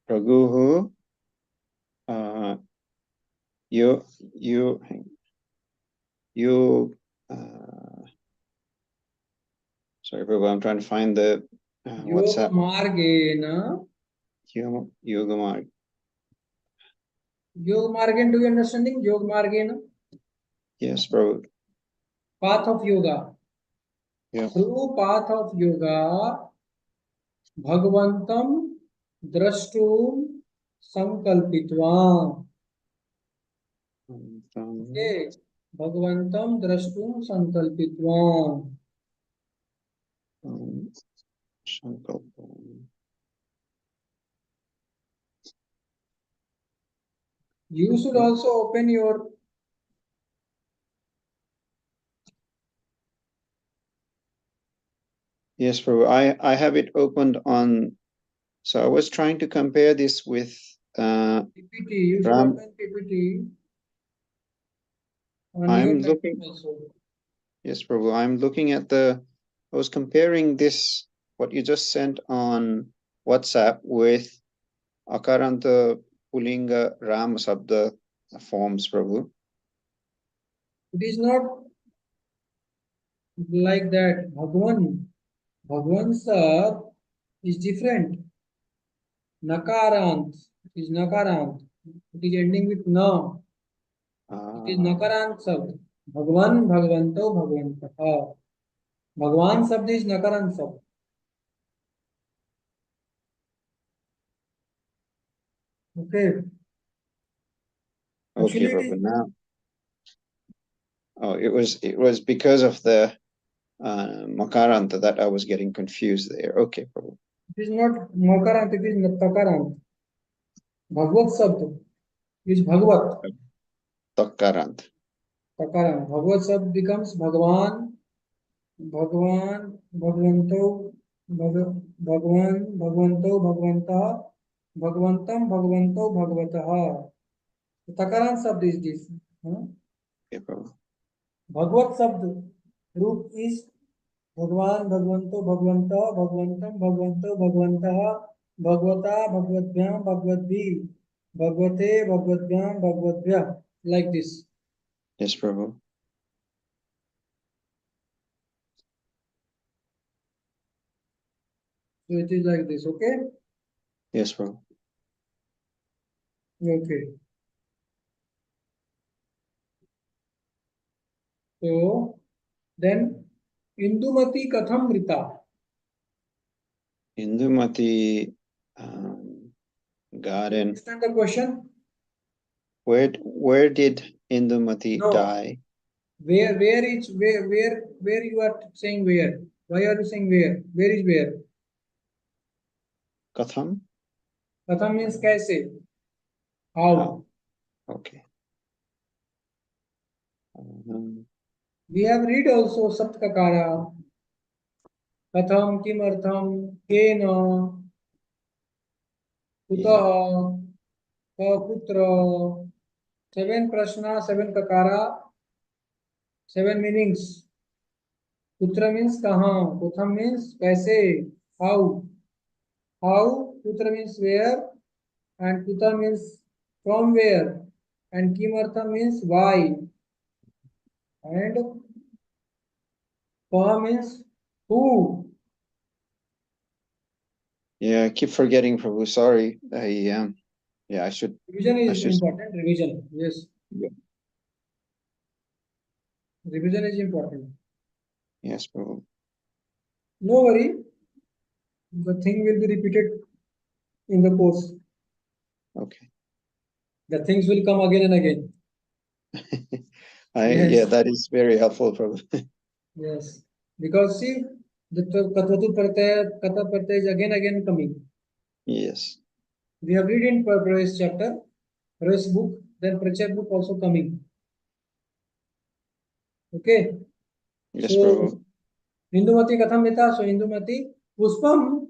Raghu, you, sorry, Prabhu, I'm trying to find the Yoga margena. Yoga marg. Yoga margen, do you understanding? Yoga margena. Yes, Prabhu. Path of yoga. Yeah. Through path of yoga, Bhagwantam drashtum sankalpitvam. Okay. Bhagwantam drashtum sankalpitvam. You should also open your Yes, Prabhu. I have it opened on. So I was trying to compare this with PPT. You should Ram. open PPT on your I'm laptop looking. also. Yes, Prabhu. I'm looking at the. I was comparing this what you just sent on WhatsApp with Akaranta Pulinga Ram Sabda forms, Prabhu. It is not like that. Bhagwan sir is different. Nakarant is nakarant. It is ending with na. It is Ah, nakarant शब्द. भगवान भगवंतो भगवंतः. भगवान शब्द is nakarant शब्द. Okay. okay, Actually, it is Prabhu. Now, oh, it was because of the Makaranta that I was getting confused there. Okay, Prabhu. not nakarant. It is takarant. Bhagwat शब्द is Bhagwat. Takarant. Takarant. Bhagwat शब्द becomes भगवान भगवान भगवंतो भगवान भगवंतो भगवंतः भगवंतम भगवंतो भगवतः. तकारांत शब्द is this. Okay, Prabhu. भगवत शब्द रूप is भगवान भगवंतो भगवंतः भगवंतम भगवंतो भगवंतः भगवता भगवद्भ्याम भगवद्भिः भगवते भगवद्भ्याम भगवद्भ्यः. Like this. Yes, Prabhu. So it is like this. Okay. Yes, Prabhu. Okay. So then Indumati katham mrita. Indumati garden. Understand the question? Where did Indumati No. die? Where you are saying where? Why are you saying where? Where is where? Katham? Katham means kaise. Oh, How? okay. Um, We have read also Saptakara. Katham kimartham kena yeah. kutah kaputra. Seven prashna, seven kakara, seven meanings. Putra means kahan. Kutham means kaise. How? How? Putra means where. And kuta means from where. And kimartha means why. And paha means who. Yeah, I keep forgetting, Prabhu. Sorry. Yeah, I should. Revision I is should. important. Revision. Yes. Yeah. Revision is important. Yes, Prabhu. No worry. The thing will be repeated in the course. Okay. The things will come again and again. Yeah, Yes. that is very helpful, Prabhu. Yes. Because see, the Katvatu Pratyaya, Kata Pratyaya is again coming. Yes. We have read in Pravesh chapter, Pravesh book, then Prachar book also coming. Okay. Yes, So Prabhu. Hindumati katham mita? So Hindumati puspam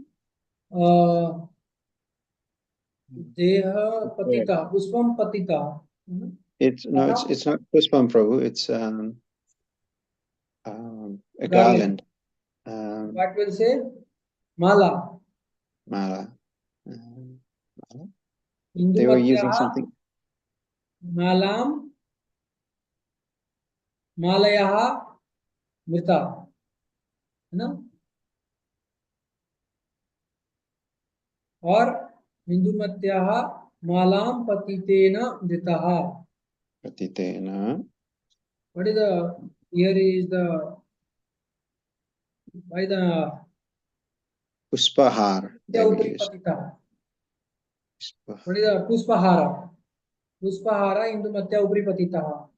deha Where? patita. Puspam patita. It's no, Katham it's not Puspam, Prabhu. It's a garland. garland. What will say? Mala. Mala. Mala. They were using Hindumatyaha something. malam malayaha mrita. है ना? और हिंदुमत्याः मालाम पतितेन मृतः. Patitena. What is the here is the by the Puspahar त्या they will उपरि use. पतिता. Puspa. What is the puspahara? Puspahara हिंदुमत्या उपरि पतितः.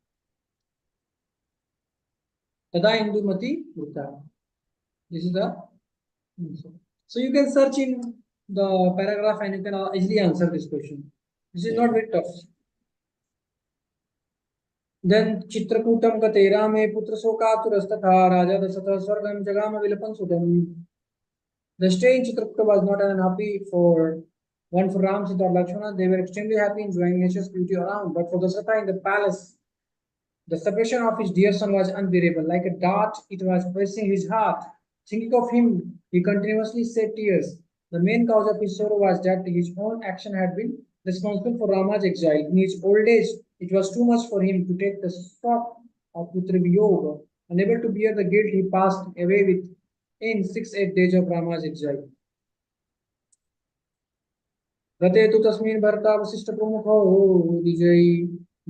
तदा हिंदुमती मृता. This is the answer. So you can search in the paragraph and you can easily answer this question. This is Yeah. not very tough. Then चित्रकूटम गते रामे पुत्र शोकातुरस्तथा राजा दशरथः स्वर्गं जगाम विलपन् सुतम्. The stay in Chitrakuta was not an happy for one for Ram, Sita, or Lakshmana. They were extremely happy enjoying nature's beauty around. But for Dasratha in the palace, the separation of his dear son was unbearable. Like a dart, it was pressing his heart. Thinking of him, he continuously shed tears. The main cause of his sorrow was that his own action had been responsible for Rama's exile. In his old age, it was too much for him to take the shock of Putra. Unable to bear the guilt, he passed away with in 6-8 days of Rama's exile. गते तु तस्मिन् भरता वसिष्ठ प्रमुखो विजयी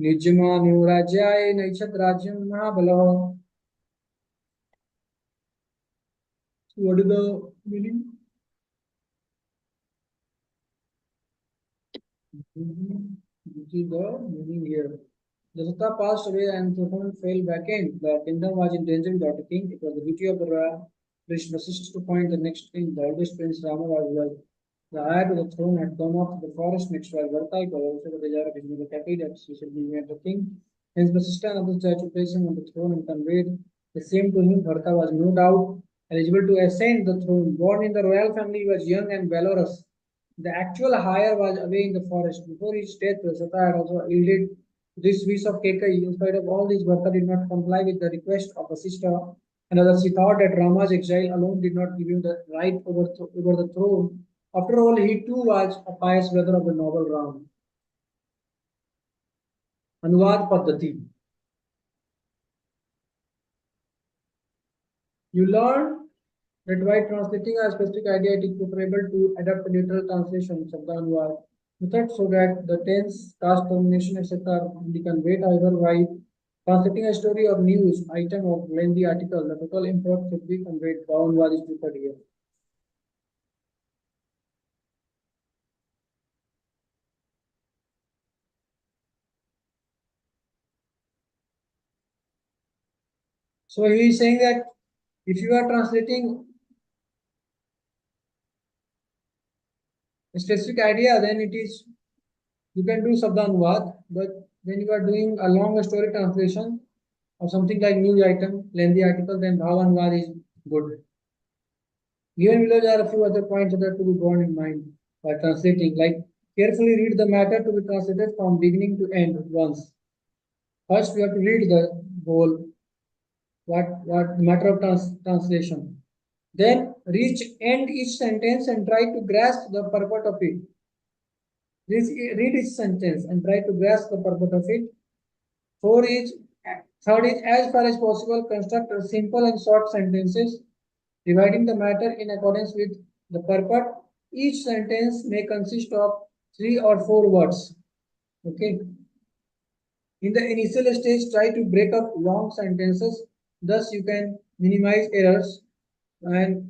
निजमानो राज्याय नैषत् राज्यं महाबलः. What is the meaning? This is the meaning here. Dasratha passed away and Prathaman fell back in. The kingdom was in danger without a king. It was the duty of the royal priest Vasishtha to find the next king. The eldest prince Rama was well. The heir to the throne had come off to the forest next while Bharata was also the desire of his mother Kaikeyi that he should be made the king. Hence Vasishtha and others tried to place him on the throne and conveyed the same to him. Bharata was no doubt eligible to ascend the throne. Born in the royal family, he was young and valorous. The actual heir was away in the forest. Before his death, Vasishtha had also yielded to this wish of Kaikeyi. In spite of all this, Bharata did not comply with the request of Vasishtha and others. He thought that Rama's exile alone did not give him the right over the throne. After all, he too was a pious brother of the noble Ram. Anuvad Paddhati. You learn that by translating a specific idea, it is preferable to adapt a literal translation, Shabda Anuvad, method so that the tense, task, termination, etc. be conveyed. However, by translating a story or news item or lengthy article, the total import should be conveyed. Anuvad is preferred here. So he is saying that if you are translating a specific idea, then it is you can do Sabdanuvad, but when you are doing a long story translation of something like news item, lengthy article, then Bhavanuvad is good. Given below there are a few other points that are to be borne in mind while translating, like carefully read the matter to be translated from beginning to end once. First, we have to read the whole what the matter of translation. Then end each sentence and try to grasp the purport of it. Read each sentence and try to grasp the purport of it. Third is, as far as possible, construct simple and short sentences, dividing the matter in accordance with the purport. Each sentence may consist of 3 or 4 words. Okay. In the initial stage, try to break up long sentences. Thus, you can minimize errors. And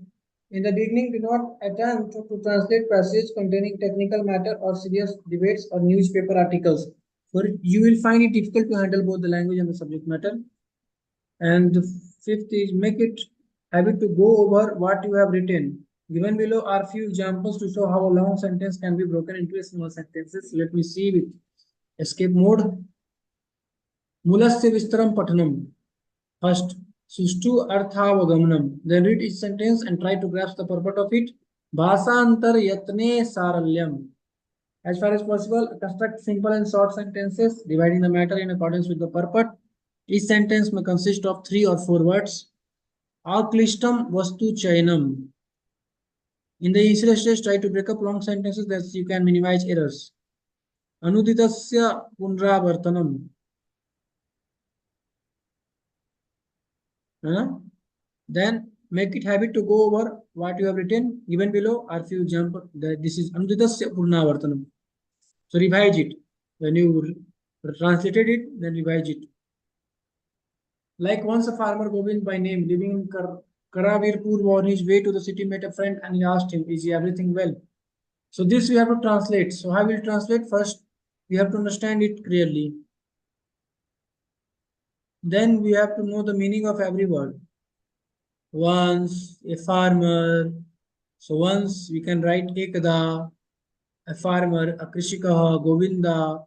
in the beginning, do not attempt to translate passages containing technical matter or serious debates or newspaper articles. For you will find it difficult to handle both the language and the subject matter. And the fifth is make it habit to go over what you have written. Given below are few examples to show how a long sentence can be broken into small sentences. Let me see with escape mode. Mulasya vistaram pathanam. First, sustu arthavagamnam. Then read each sentence and try to grasp the purport of it. Bhasantar yatne saralyam. As far as possible, construct simple and short sentences, dividing the matter in accordance with the purport. Each sentence may consist of 3 or 4 words. Aklishtam vastu chayanam. In the initial stage, try to break up long sentences that you can minimize errors. Anuditasya punravartanam. Then make it habit to go over what you have written. Given below are few examples. This is Anuditasya punravartanam. So revise it. When you translated it, then revise it. Like once a farmer Govind by name living in Karavirpur on his way to the city met a friend and he asked him, is everything well? So this we have to translate. So how will translate? First, we have to understand it clearly. Then we have to know the meaning of every word. Once, a farmer. So once we can write Ekada, a farmer, a Krishikaha, Govinda,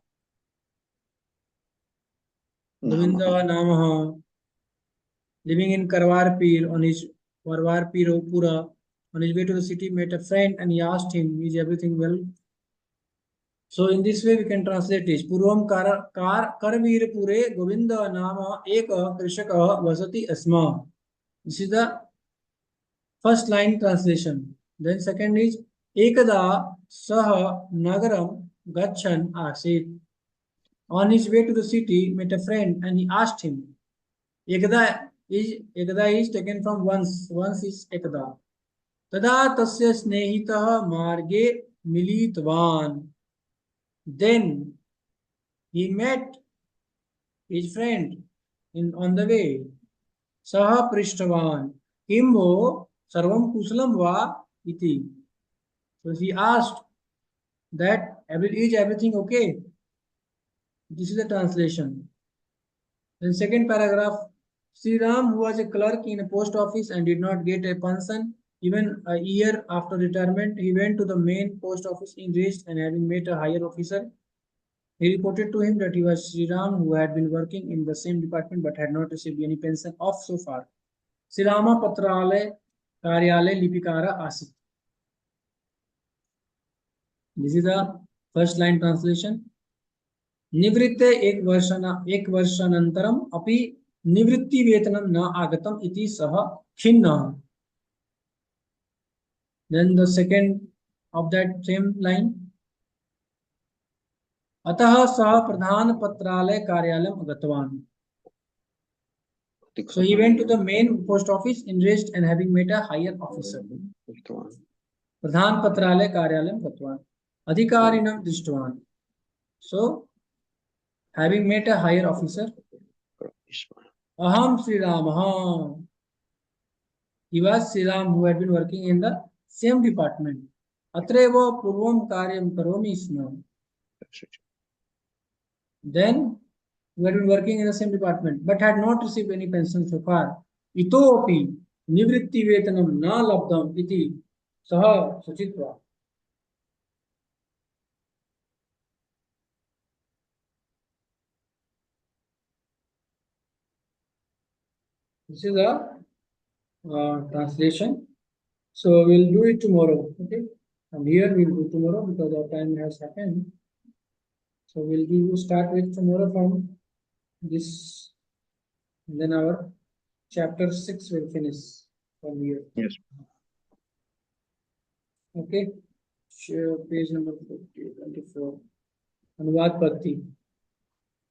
Govinda Namaha, living in Karwarpir on his Pura On his way to the city, met a friend and he asked him, "Is everything well?" So in this way we can translate this. Purvam Karveer Pure Govinda Nama Eka Krishaka Vasati Asma. This is the first line translation. Then second is Ekada Saha Nagaram Gachan Asit. On his way to the city, met a friend and he asked him. Ekada is taken from once. Once is Ekada. Tada tasya snehitah marge militvan. Then he met his friend on the way. Saha prishtavan. Kimbo sarvam kusalam va iti. So he asked that is everything okay? This is the translation. Then second paragraph, Sri Ram, who was a clerk in a post office and did not get a pension even a year after retirement, he went to the main post office enraged and having met a higher officer. He reported to him that he was Sri Ram who had been working in the same department but had not received any pension of so far. Sri Rama Patrale Karyale Lipikara Asit. This is the first line translation. निवृत्ते एक वर्षानन्तरम् अपि निवृत्तिवेतनं न आगतम् इति सः खिन्नः. Then the second of that same line. अतः सः प्रधानपत्रालय कार्यालयम् गतवान्. So he went to the main post office enraged and having met a higher officer. प्रधानपत्रालय कार्यालयम् गतवान्. अधिकारिणं दृष्टवान्. So having met a higher officer. Aham Sri Ramah. He was Sri Ram who had been working in the same department. Atreva purvam karyam karomi sma. Then who had been working in the same department but had not received any pension so far. Itopi nivritti vetanam na labdam iti saha sachitva. This is a translation. So we'll do it tomorrow. Okay. And here we'll do tomorrow because our time has happened. So we'll start with tomorrow from this. And then our chapter 6 will finish from here. Yes. Okay. Page number 24. Anuvad Patti.